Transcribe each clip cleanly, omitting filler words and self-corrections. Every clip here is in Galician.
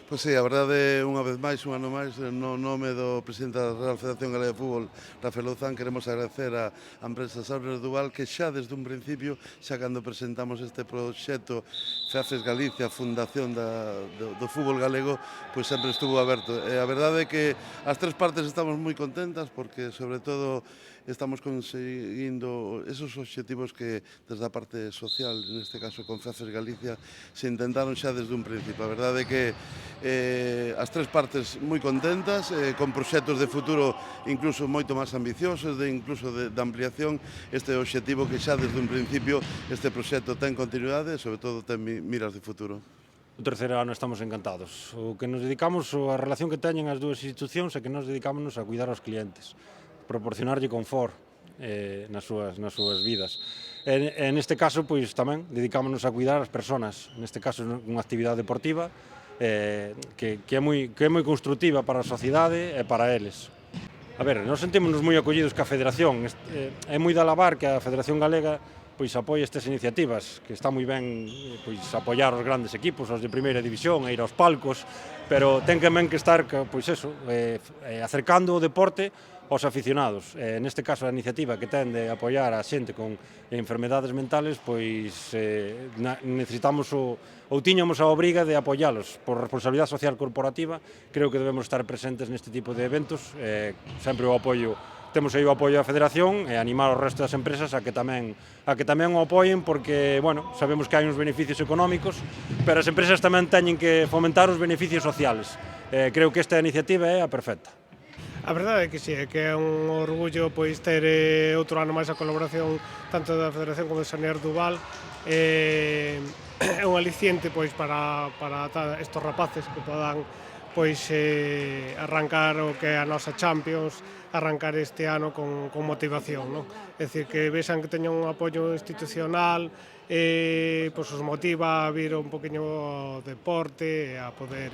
Pois sí, a verdade, unha vez máis, un ano máis, no nome do presidente da Real Federación Galega de Fútbol, Rafael Louzán, queremos agradecer á empresa Sauber Duval que xa desde un principio, xa cando presentamos este proxecto FEAFES Galicia, Fundación do Fútbol Galego, pois sempre estuvo aberto. E a verdade é que as tres partes estamos moi contentas porque, sobre todo, estamos conseguindo esos obxectivos que desde a parte social, neste caso con FEAFES Galicia, se intentaron xa desde un principio. A verdade é que as tres partes moi contentas, con proxectos de futuro incluso moito máis ambiciosos, incluso de ampliación, este obxectivo que xa desde un principio este proxecto ten continuidade e sobre todo ten miras de futuro. O terceiro ano estamos encantados. O que nos dedicamos, a relación que teñen as dúas institucións é que nos dedicámonos a cuidar aos clientes, proporcionarlle confort nas súas vidas. E neste caso, pois tamén, dedicámonos a cuidar as persoas, neste caso unha actividade deportiva que é moi constructiva para a sociedade e para eles. A ver, nós sentímonos moi acollidos ca Federación. É moi de alabar que a Federación Galega pois apoie estas iniciativas, que está moi ben pois apoiar os grandes equipos, os de primeira división, e ir aos palcos, pero ten tamén que estar pois eso, acercando o deporte aos aficionados. Neste caso a iniciativa que ten de apoiar a xente con enfermedades mentales, pois necesitamos ou tiñamos a obriga de apoialos por responsabilidade social corporativa. Creo que debemos estar presentes neste tipo de eventos, sempre o apoio. Temos aí o apoio da Federación e animar o resto das empresas a que tamén o apoien porque, bueno, sabemos que hai uns beneficios económicos, pero as empresas tamén teñen que fomentar os beneficios sociales. Creo que esta iniciativa é a perfecta. A verdade é que sí, é que é un orgullo pois ter outro ano máis a colaboración tanto da Federación como de Sanear Duval. É un aliciente pois para estos rapaces que podan pois arrancar o que é a nosa Champions, arrancar este ano con motivación, non? É dicir, que vexan que teñan un apoio institucional, pois os motiva a vir un poquinho ao deporte e a poder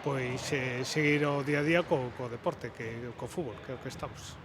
pois seguir o día a día co deporte, co fútbol, que é o que estamos.